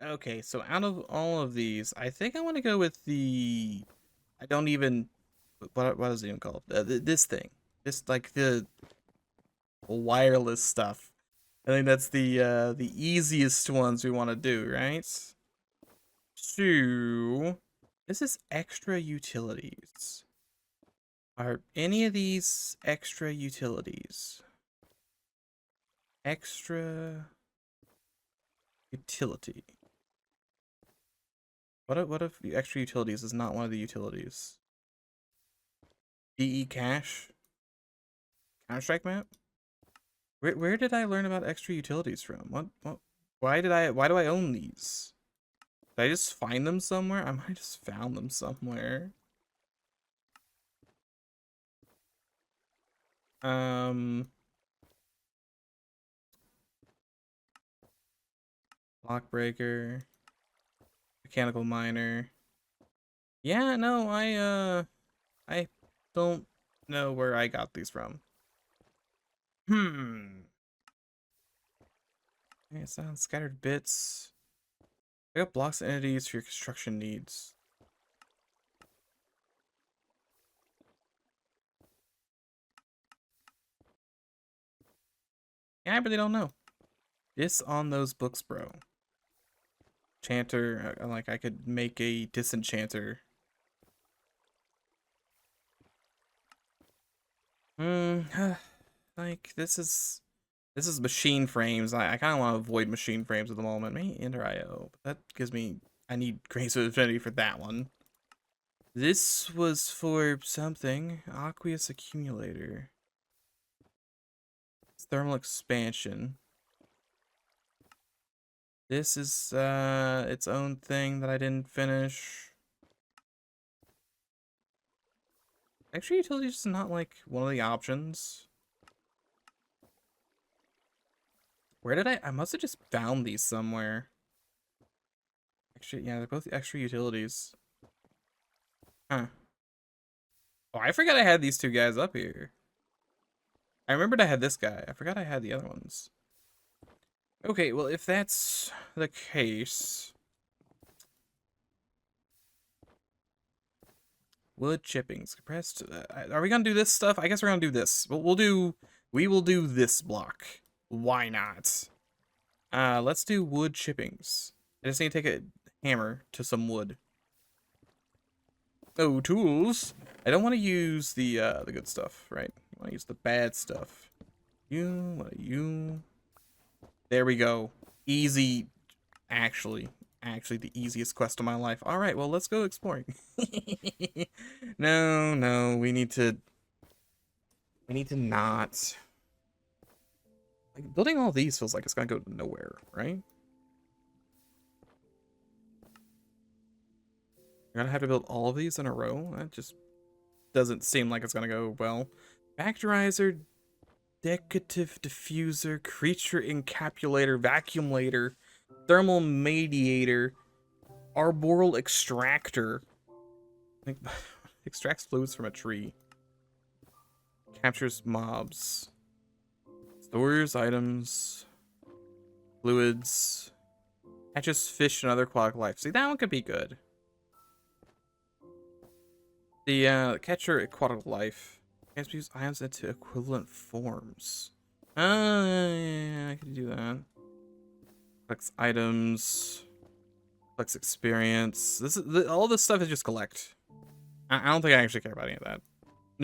Okay, so out of all of these, I think I want to go with the. I don't even. What is it even called? This thing. This like the wireless stuff. I think that's the easiest ones we want to do, right? So this is extra utilities. Are any of these extra utilities? Extra utility. What if the extra utilities is not one of the utilities? DE cache? Counter-Strike map? Where did I learn about extra utilities from? What why do I own these? Did I just find them somewhere? I might have just found them somewhere. Um Block breaker, mechanical miner. Yeah, no, I don't know where I got these from. Hmm. Yeah, it sounds scattered bits. I got blocks and entities for your construction needs. Yeah, I really don't know. This on those books, bro. Chanter, like I could make a disenchanter. Hmm. Like this is machine frames. I kind of want to avoid machine frames at the moment. Maybe Ender IO, but that gives me. I need Grace of Affinity for that one. This was for something. Aqueous accumulator. It's thermal expansion. This is its own thing that I didn't finish. Actually, utility is not like one of the options. Where did I must have just found these somewhere. Actually, yeah, they're both extra utilities. Huh. Oh, I forgot I had these two guys up here. I remembered I had this guy. I forgot I had the other ones. Okay, well, if that's the case, wood chippings, compressed. Are we gonna do this stuff? I guess we're gonna do this. We will do this block. Why not? Let's do wood chippings. I just need to take a hammer to some wood. Oh, tools. I don't want to use the good stuff, right? I want to use the bad stuff. You. There we go. Easy. Actually, the easiest quest of my life. All right, well, let's go exploring. No, no, we need to. We need to not. Like, building all these feels like it's gonna go nowhere, right? You're gonna have to build all of these in a row. That just doesn't seem like it's gonna go well. Factorizer, decorative diffuser, creature encapsulator, vacuumlator, thermal mediator, arboreal extractor. Like, extracts fluids from a tree. Captures mobs. Stores items. Fluids. Catches fish and other aquatic life. See, that one could be good. The catcher aquatic life. Use ions into equivalent forms. Yeah, I can do that. Collects items. Collects experience. All this stuff is just collect. I don't think I actually care about any of that.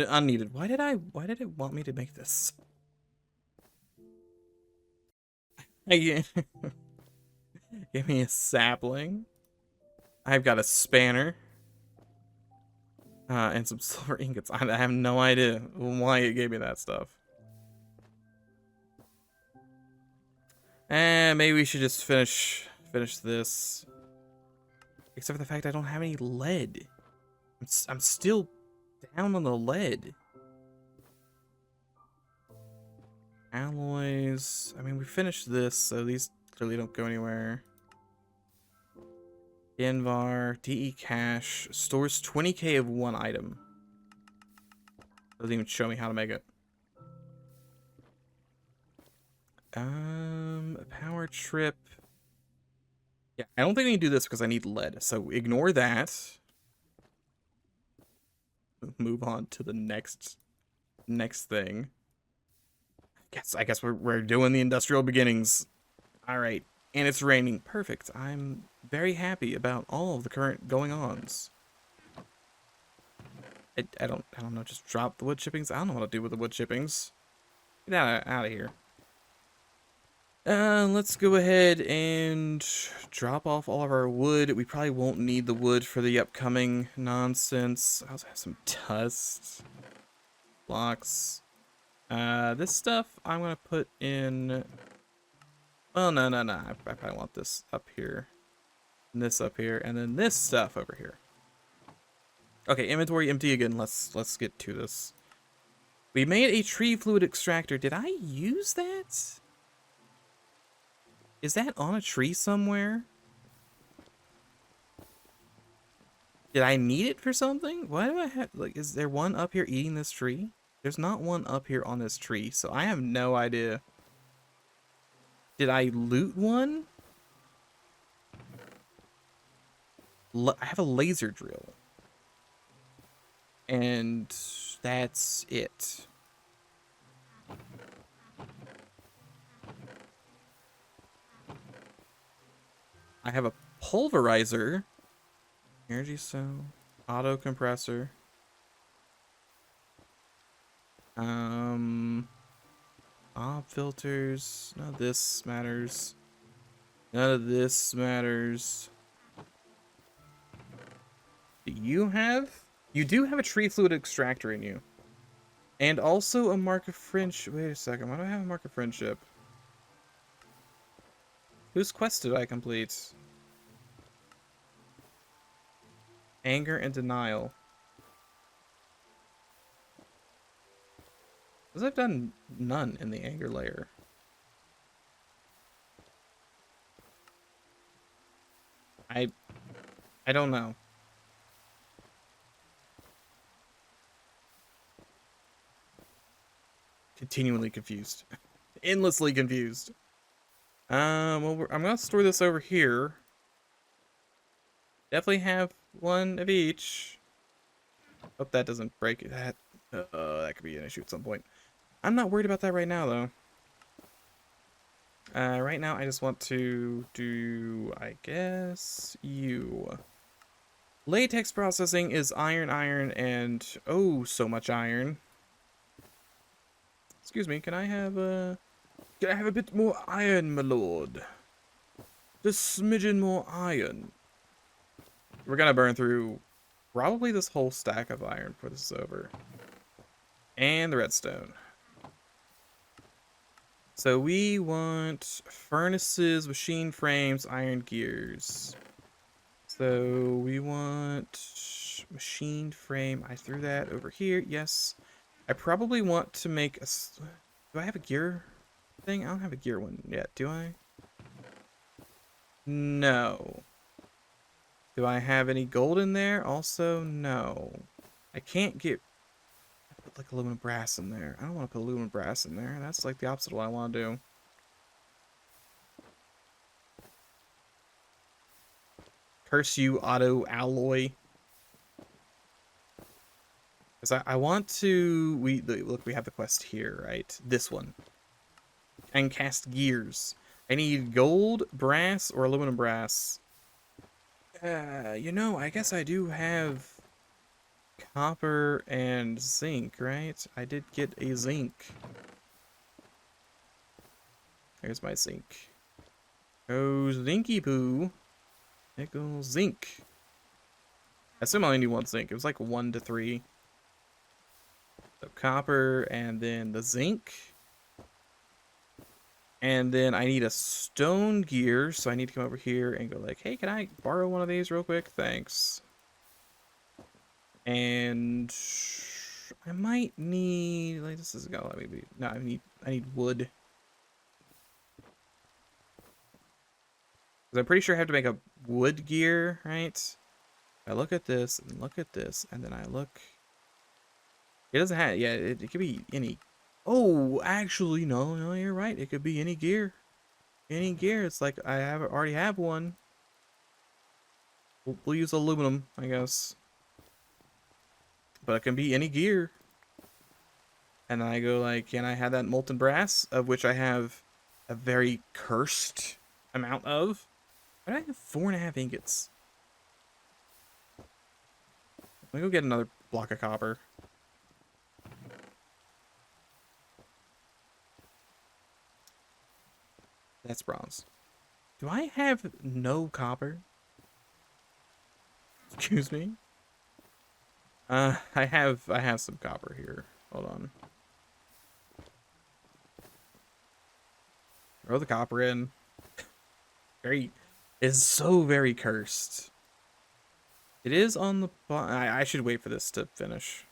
Unneeded. Why did it want me to make this? Hey, give me a sapling. I've got a spanner. And some silver ingots. I have no idea why it gave me that stuff. And maybe we should just finish this. Except for the fact I don't have any lead. I'm still down on the lead. Alloys. I mean, we finished this, so these clearly don't go anywhere. Invar, DE cache, stores 20k of one item. Doesn't even show me how to make it. Power trip. Yeah, I don't think I need to do this because I need lead. So ignore that. Move on to the next thing. I guess we're doing the industrial beginnings. All right, and it's raining. Perfect. I'm very happy about all of the current going-ons. I don't know. Just drop the wood chippings. I don't know what to do with the wood chippings. Get out of here. Let's go ahead and drop off all of our wood. We probably won't need the wood for the upcoming nonsense. I also have some dust blocks. This stuff I'm gonna put in. Well, no. I probably want this up here, and this up here, and then this stuff over here. Okay, inventory empty again. Let's get to this. We made a tree fluid extractor. Did I use that? Is that on a tree somewhere? Did I need it for something? Why do I have, like, is there one up here eating this tree? There's not one up here on this tree, so I have no idea. Did I loot one? I have a laser drill. And that's it. I have a pulverizer. Energy cell. Auto compressor. Op filters. None of this matters. None of this matters. Do you have? You do have a tree fluid extractor in you. And also a mark of friendship. Wait a second. Why do I have a mark of friendship? Whose quest did I complete? Anger and denial. Because I've done none in the anger layer. I don't know. Continually confused. Endlessly confused. Well, I'm gonna store this over here. Definitely have one of each. Hope that doesn't break it. That could be an issue at some point. I'm not worried about that right now, though. Right now, I just want to do, I guess, you. Latex processing is iron, and oh, so much iron. Excuse me, can I have a bit more iron, my lord? Just smidgen more iron. We're gonna burn through probably this whole stack of iron before this is over. And the redstone. So we want furnaces, machine frames, iron gears. So we want machine frame. I threw that over here. Yes. I probably want to make a... Do I have a gear thing? I don't have a gear one yet, do I? No. Do I have any gold in there? Also, no. I can't get... I put like aluminum brass in there. I don't want to put aluminum brass in there. That's like the opposite of what I want to do. Curse you, auto alloy. Because I want to... Look, we have the quest here, right? This one. And cast gears. I need gold, brass, or aluminum brass. You know, I guess I do have copper and zinc, right? I did get a zinc. There's my zinc. Oh, zinky poo. Nickel, zinc. I assume I only need one zinc. It was like 1 to 3. So copper and then the zinc. And then I need a stone gear, so I need to come over here and go like, hey, can I borrow one of these real quick? Thanks. And I might need, like, this is gonna let me be, no, I need wood. Because I'm pretty sure I have to make a wood gear, right? I look at this and look at this, and then I look. It doesn't have, yeah, it could be any. Oh, actually, no, you're right. It could be any gear. Any gear. It's like I already have one. We'll use aluminum, I guess. But it can be any gear. And then I go like, can I have that molten brass, of which I have a very cursed amount of? Why do I have 4.5 ingots? Let me go get another block of copper. That's bronze. Do I have no copper? Excuse me? I have some copper here. Hold on. Throw the copper in. Very, it's so very cursed. It is on the I should wait for this to finish.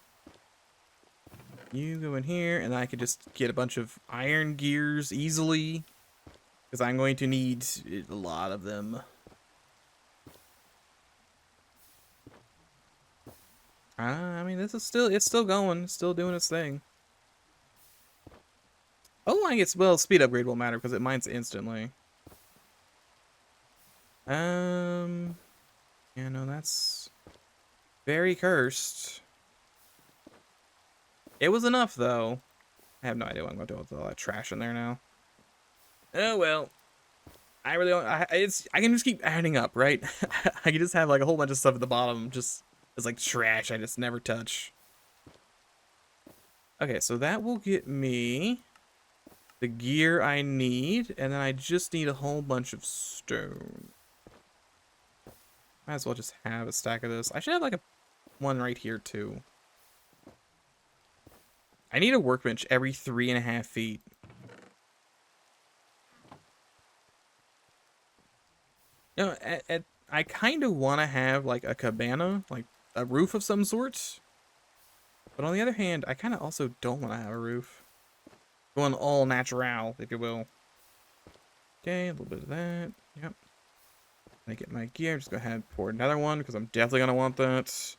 You go in here, and I could just get a bunch of iron gears easily, because I'm going to need a lot of them. I mean, this is it's still going, it's still doing its thing. Oh, I guess, well, speed upgrade won't matter because it mines instantly. Yeah, no, that's very cursed. It was enough, though. I have no idea what I'm going to do with all that trash in there now. Oh, well. I really don't, I can just keep adding up, right? I can just have like a whole bunch of stuff at the bottom, just as like trash I just never touch. Okay, so that will get me the gear I need, and then I just need a whole bunch of stone. Might as well just have a stack of this. I should have like one right here too. I need a workbench every 3.5 feet. You know, I kind of want to have like a cabana, like a roof of some sort. But on the other hand, I kind of also don't want to have a roof. Going all natural, if you will. Okay, a little bit of that. Yep. I get my gear. Just go ahead and pour another one because I'm definitely going to want that.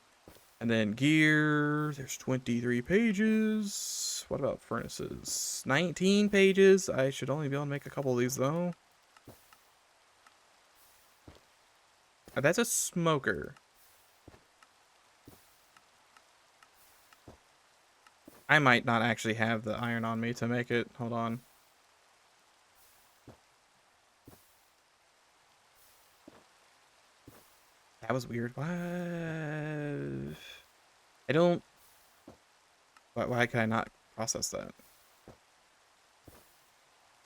And then gear. There's 23 pages. What about furnaces? 19 pages. I should only be able to make a couple of these though. That's a smoker. I might not actually have the iron on me to make it. Hold on. That was weird. What? I don't... Why can I not process that?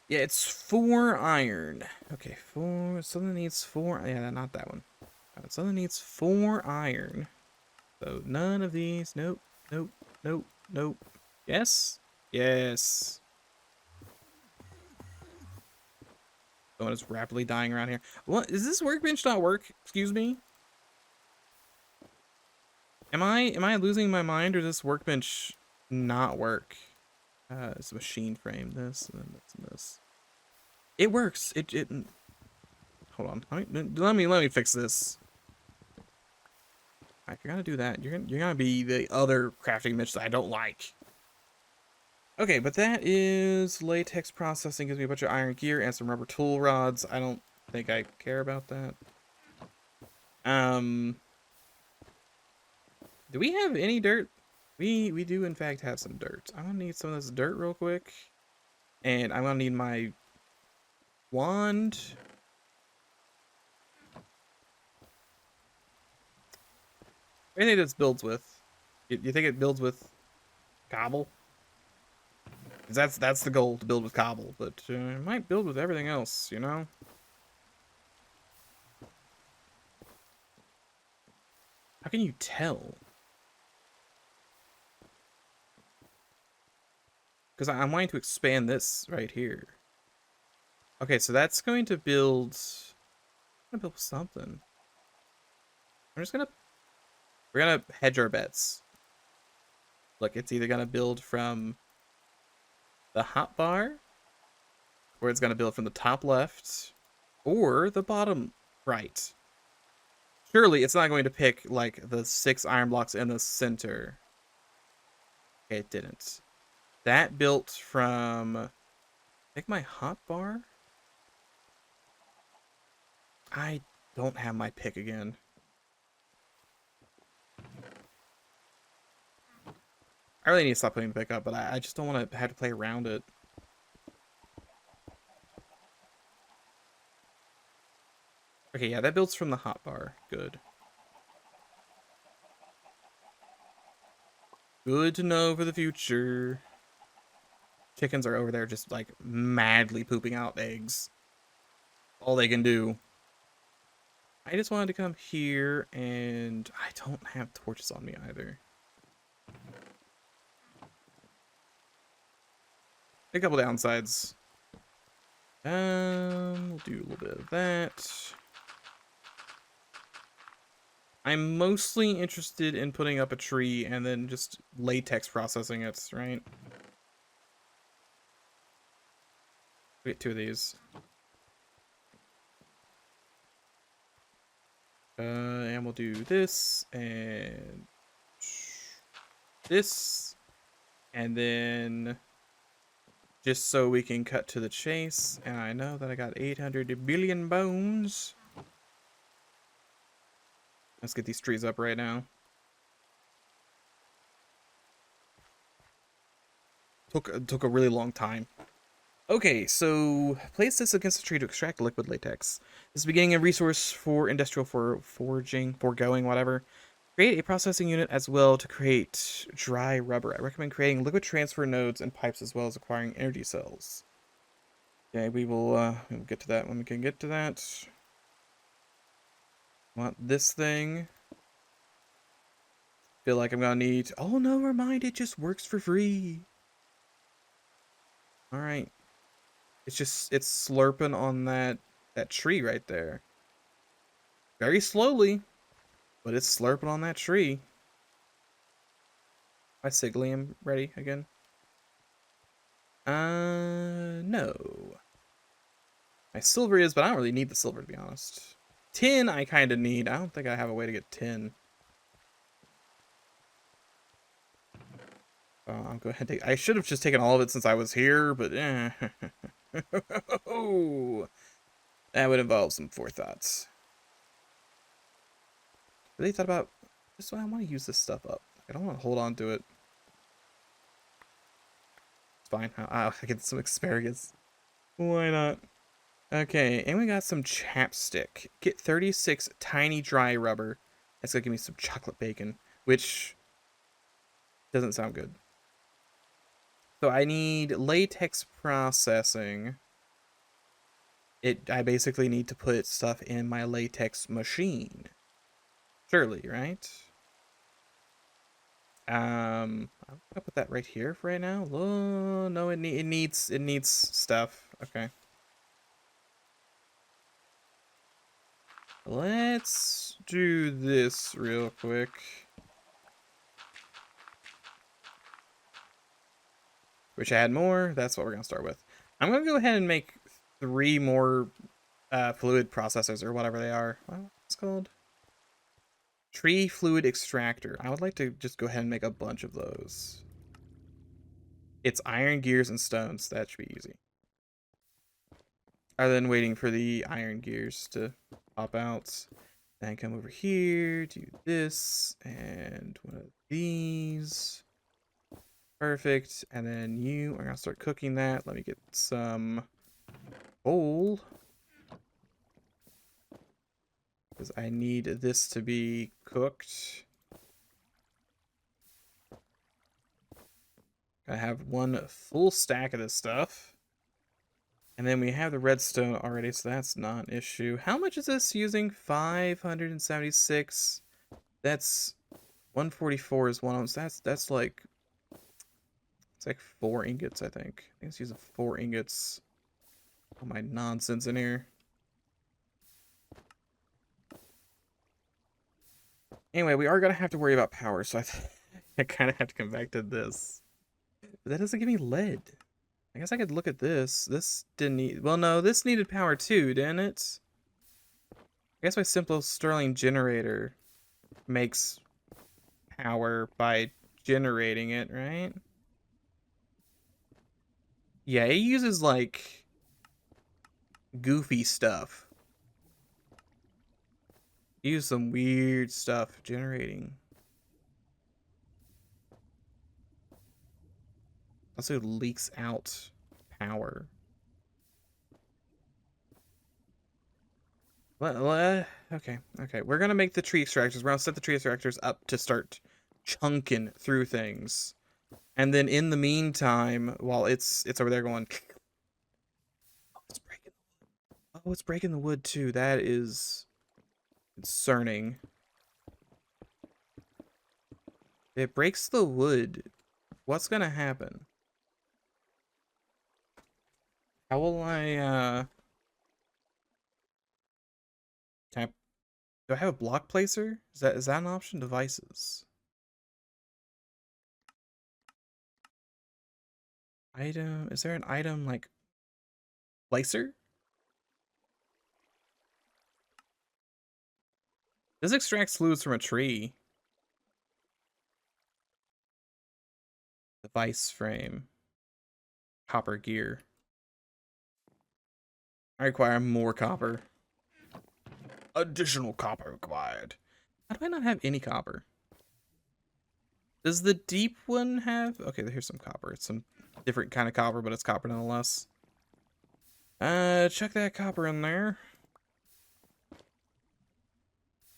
Yeah, it's 4 iron. Okay, 4... Something needs 4... Yeah, not that one. Something needs 4 iron. So none of these. Nope. Nope. Nope. Nope. Yes? Yes. Someone is rapidly dying around here. What? Is this workbench not work? Excuse me? Am I losing my mind, or does this workbench not work? It's a machine frame. This and then this and this. It works. It. Hold on. Let me fix this. If you're gonna do that, you're gonna be the other crafting niche that I don't like. Okay, but that is latex processing. Gives me a bunch of iron gear and some rubber tool rods. I don't think I care about that. Do we have any dirt? We do in fact have some dirt. I'm gonna need some of this dirt real quick, and I'm gonna need my wand. Anything this builds with? You think it builds with cobble? Because that's the goal, to build with cobble, but it might build with everything else, you know? How can you tell? Because I'm wanting to expand this right here. Okay, so that's going to build... I'm gonna build something. We're gonna hedge our bets. Look, it's either gonna build from the hotbar, or it's gonna build from the top left, or the bottom right. Surely it's not going to pick like the 6 iron blocks in the center. Okay, it didn't. That built from, I think, my hotbar. I don't have my pick again. I really need to stop putting the pick up, but I just don't want to have to play around it. Okay, yeah, that builds from the hotbar. Good. Good to know for the future. Chickens are over there just like madly pooping out eggs. All they can do. I just wanted to come here, and I don't have torches on me either. A couple downsides. We'll do a little bit of that. I'm mostly interested in putting up a tree and then just latex processing it, right? We get 2 of these. And we'll do this and this, and then just so we can cut to the chase. And I know that I got 800 billion bones. Let's get these trees up right now. Took a really long time. Okay, so place this against the tree to extract liquid latex. This is beginning a resource for industrial foregoing, whatever. Create a processing unit as well to create dry rubber. I recommend creating liquid transfer nodes and pipes as well as acquiring energy cells. Okay, we'll get to that when we can get to that. Want this thing. Feel like I'm gonna need... Oh, no, never mind. It just works for free. Alright. It's slurping on that tree right there. Very slowly, but it's slurping on that tree. My Siglium ready again? No. My silver is, but I don't really need the silver, to be honest. Tin I kind of need. I don't think I have a way to get tin. I'll go ahead and take... I should have just taken all of it since I was here, but oh, that would involve some forethoughts. Really thought about this one. I want to use this stuff up. I don't want to hold on to it. It's fine. I get some asparagus. Why not? Okay, and we got some chapstick. Get 36 tiny dry rubber. That's gonna give me some chocolate bacon, which doesn't sound good. So I need latex processing. I basically need to put stuff in my latex machine. Surely, right? I'll put that right here for right now. Oh, no, it needs stuff. Okay. Let's do this real quick. Wish I had more. That's what we're gonna start with. I'm gonna go ahead and make 3 more fluid processors or whatever they are. What's it called? Tree fluid extractor. I would like to just go ahead and make a bunch of those. It's iron gears and stones. That should be easy. Other than waiting for the iron gears to pop out. Then come over here, do this, and one of these. Perfect. And then you are gonna start cooking that. Let me get some coal. Because I need this to be cooked. I have 1 full stack of this stuff. And then we have the redstone already, so that's not an issue. How much is this using? 576. That's 144 is 1 ounce. That's like... It's like 4 ingots, I think. I think it's using 4 ingots. All my nonsense in here. Anyway, we are going to have to worry about power, so I kind of have to come back to this. But that doesn't give me lead. I guess I could look at this. This didn't need... Well, no, this needed power too, didn't it? I guess my simple Stirling generator makes power by generating it, right? Yeah, it uses, like, goofy stuff. Use some weird stuff generating. Also leaks out power. Okay, okay. We're gonna make the tree extractors. We're gonna set the tree extractors up to start chunking through things. And then in the meantime, while it's over there going, oh, it's breaking. Oh, it's breaking the wood too. That is concerning. If it breaks the wood, what's gonna happen? How will I can I, do I have a block placer? Is that an option? Devices. Item, is there an item like placer? This extracts fluids from a tree. Device frame. Copper gear. I require more copper. Additional copper required. How do I not have any copper? Does the deep one have? Okay, here's some copper. It's some different kind of copper, but it's copper nonetheless. Chuck that copper in there.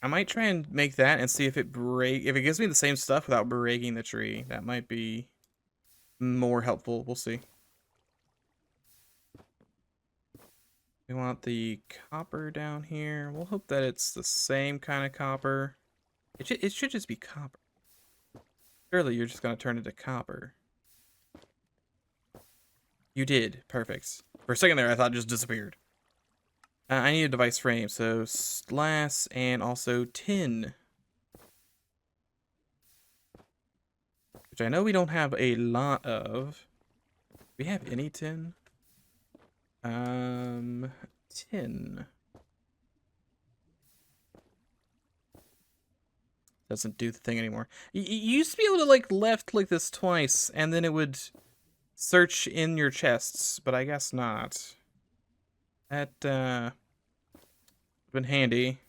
I might try and make that and see if it gives me the same stuff without breaking the tree. That might be more helpful. We'll see. We want the copper down here. We'll hope that it's the same kind of copper. It should just be copper. Surely you're just going to turn it to copper. You did. Perfect. For a second there, I thought it just disappeared. I need a device frame, so glass and also tin. Which I know we don't have a lot of. Do we have any tin? Tin. Doesn't do the thing anymore. You used to be able to like left click this twice and then it would search in your chests, but I guess not. That been handy.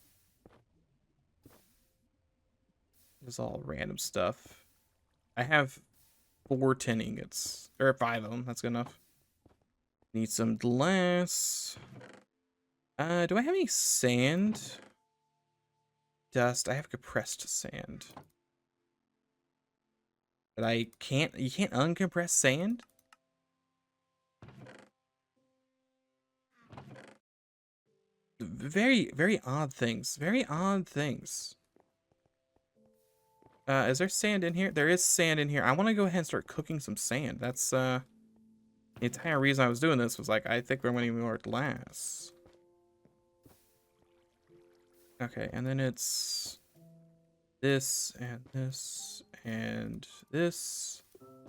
It's all random stuff. I have 4 tin ingots. Or 5 of them, that's good enough. Need some glass. Do I have any sand? Dust. I have compressed sand. But you can't uncompress sand? Very, very odd things. Very odd things. Is there sand in here? There is sand in here. I want to go ahead and start cooking some sand. That's, the entire reason I was doing this was like, I think we're going to need more glass. Okay, and then it's this and this and this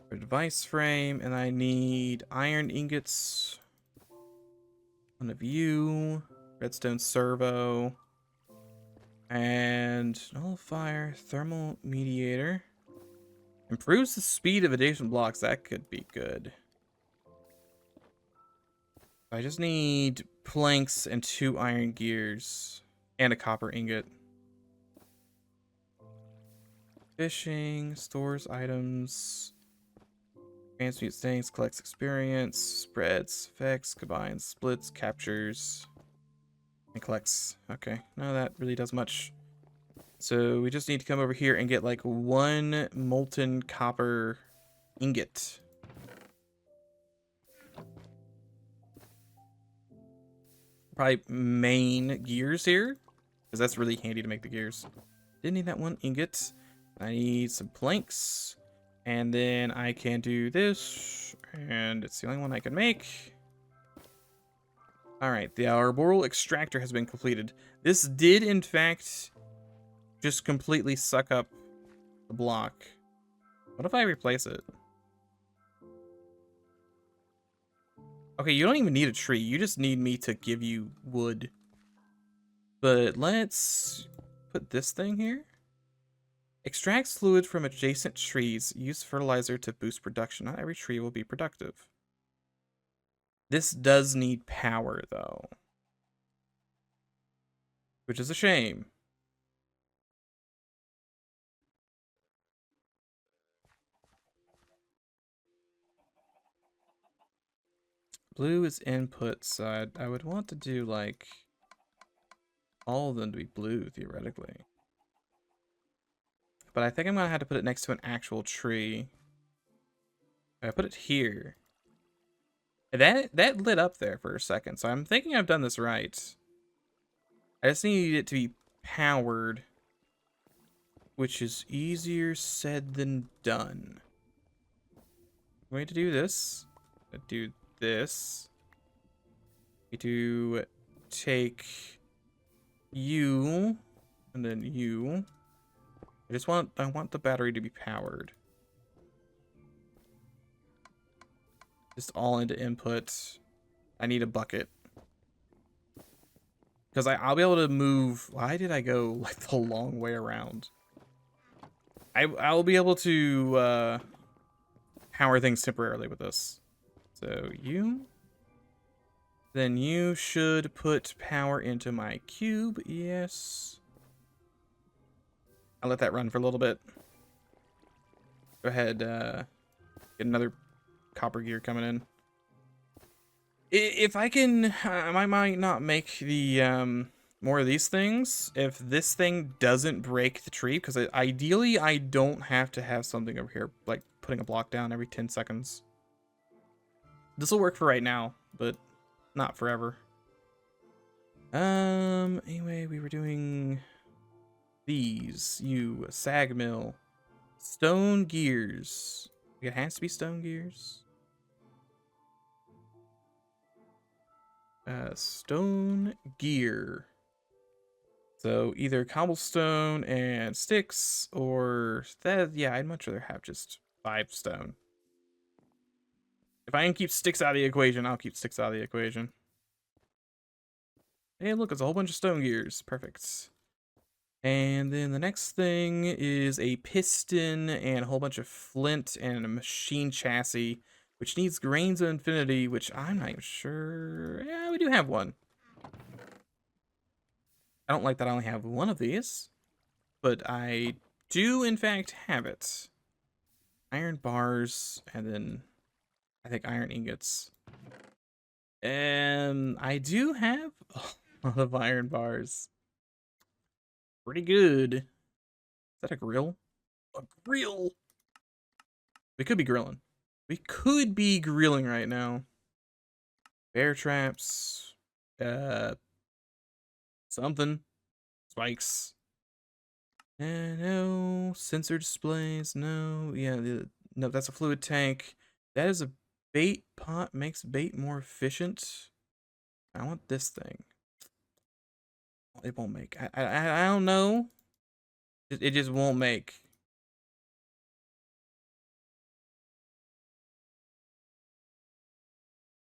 for device frame, and I need iron ingots. One of you, redstone servo, and nullifier, thermal mediator. Improves the speed of adjacent blocks. That could be good. I just need planks and 2 iron gears and a copper ingot. Fishing, stores items, transmutes things, collects experience, spreads, effects, combines, splits, captures, and collects. Okay, no, that really does much. So we just need to come over here and get like 1 molten copper ingot. Probably main gears here, because that's really handy to make the gears. Didn't need that 1 ingot. I need some planks, and then I can do this, and it's the only one I can make. Alright, the arboreal extractor has been completed. This did, in fact, just completely suck up the block. What if I replace it? Okay, you don't even need a tree. You just need me to give you wood. But let's put this thing here. Extracts fluid from adjacent trees. Use fertilizer to boost production. Not every tree will be productive. This does need power, though. Which is a shame. blue is input, so I would want to do like all of them to be blue theoretically. But I think I'm gonna have to put it next to an actual tree. I put it here. That lit up there for a second, so I'm thinking I've done this right. I just need it to be powered, which is easier said than done. I'm going to do this. Do this. We do take you and then you. I want the battery to be powered. Just all into input. I need a bucket. Because I'll be able to move. Why did I go like the long way around? I'll be able to power things temporarily with this. So you. Then you should put power into my cube. Yes. I'll let that run for a little bit. Go ahead, get another copper gear coming in. If I can, I might not make the more of these things if this thing doesn't break the tree, because ideally I don't have to have something over here like putting a block down every 10 seconds. This will work for right now, but not forever. Anyway, we were doing these. You sag mill, stone gears. It has to be stone gears. Stone gear. So either cobblestone and sticks, or that. Yeah, I'd much rather have just 5 stone. If I can keep sticks out of the equation, I'll keep sticks out of the equation. Hey, look, it's a whole bunch of stone gears. Perfect. And then the next thing is a piston and a whole bunch of flint and a machine chassis, which needs grains of infinity, which I'm not even sure. Yeah, we do have one. I don't like that I only have one of these, but I do in fact have it. Iron bars, and then I think iron ingots. And I do have a lot of iron bars. Pretty good. Is that a grill? A grill! We could be grilling. We could be grilling right now. Bear traps. Something. Spikes. No. Sensor displays. No. Yeah, no, that's a fluid tank. That is a bait pot. Makes bait more efficient. I want this thing. It won't make. I don't know. It just won't make.